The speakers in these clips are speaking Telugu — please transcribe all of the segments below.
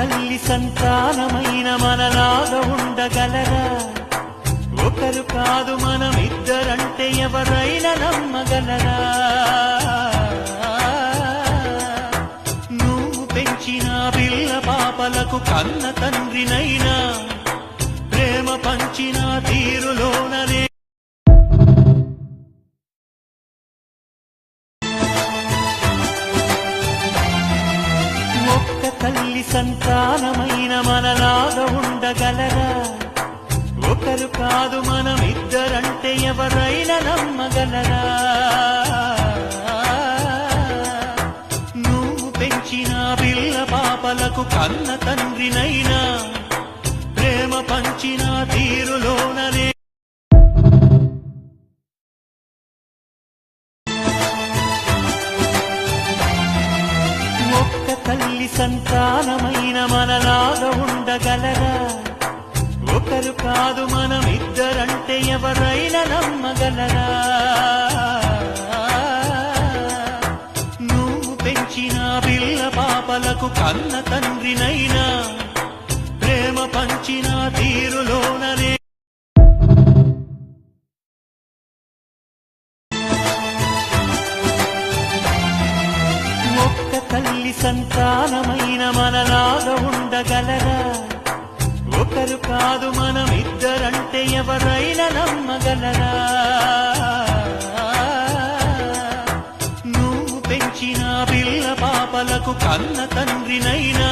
తల్లి సంతానమైన మనలాగా ఉండగలరా? ఒకరు కాదు మనమిద్దరంటే ఎవరైనా నమ్మగలరా? నువ్వు పెంచిన పిల్ల పాపలకు కన్న తండ్రినైనా ప్రేమ పంచిన తీరులోననే ఒక్క తల్లి సంతానమైన మనలాగా ఉండగలరా? ఒకరు కాదు మనమిద్దరంటే ఎవరైనా నమ్మగలరా? నువ్వు పెంచిన పిల్ల పాపలకు కన్న తండ్రినైనా ప్రేమ పంచిన తీరులోననే ఒక్క తల్లి సంతానమైన మనలాగా ఉండగలరా? ఒకరు కాదు మనమిద్దరంటే ఎవరైనా నమ్మగలరా? నువ్వు పెంచిన పిల్ల పాపలకు కన్న తండ్రినైనా ప్రేమ పంచిన తీరులోననే ఒక్క తల్లి సంతానమైన మనలాగా ఉండగలరా? ఒకరు కాదు మనమిద్దరంటే ఎవరైనా నమ్మగలరా? నువ్వు పెంచిన పిల్ల పాపలకు కన్న తండ్రినైనా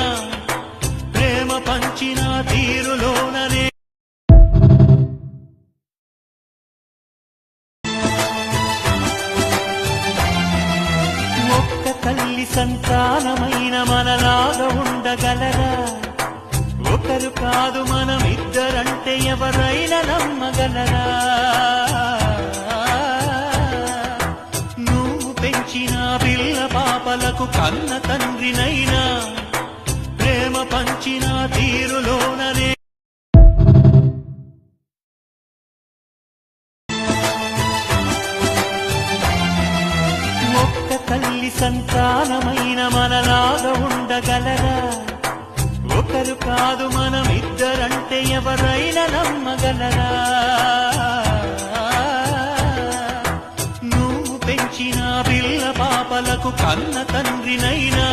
ప్రేమ పంచిన తీరులోననే ఒక్క తల్లి సంతానమైన మనలాగా ఉండగలరా? ఒకరు కాదు మనమిద్దరంటే ఎవరైనా నమ్మగలరా? నువ్వు పెంచిన పిల్ల పాపలకు కన్న తండ్రినైనా ప్రేమ పంచిన తీరులోననే ఒక్క తల్లి సంతానమైన మనలాగా ఉండగలరా? ఒకరు కాదు మనమిద్దరంటే ఎవరైనా నమ్మగలరా? నువ్వు పెంచిన పిల్ల పాపలకు కన్న తండ్రినైనా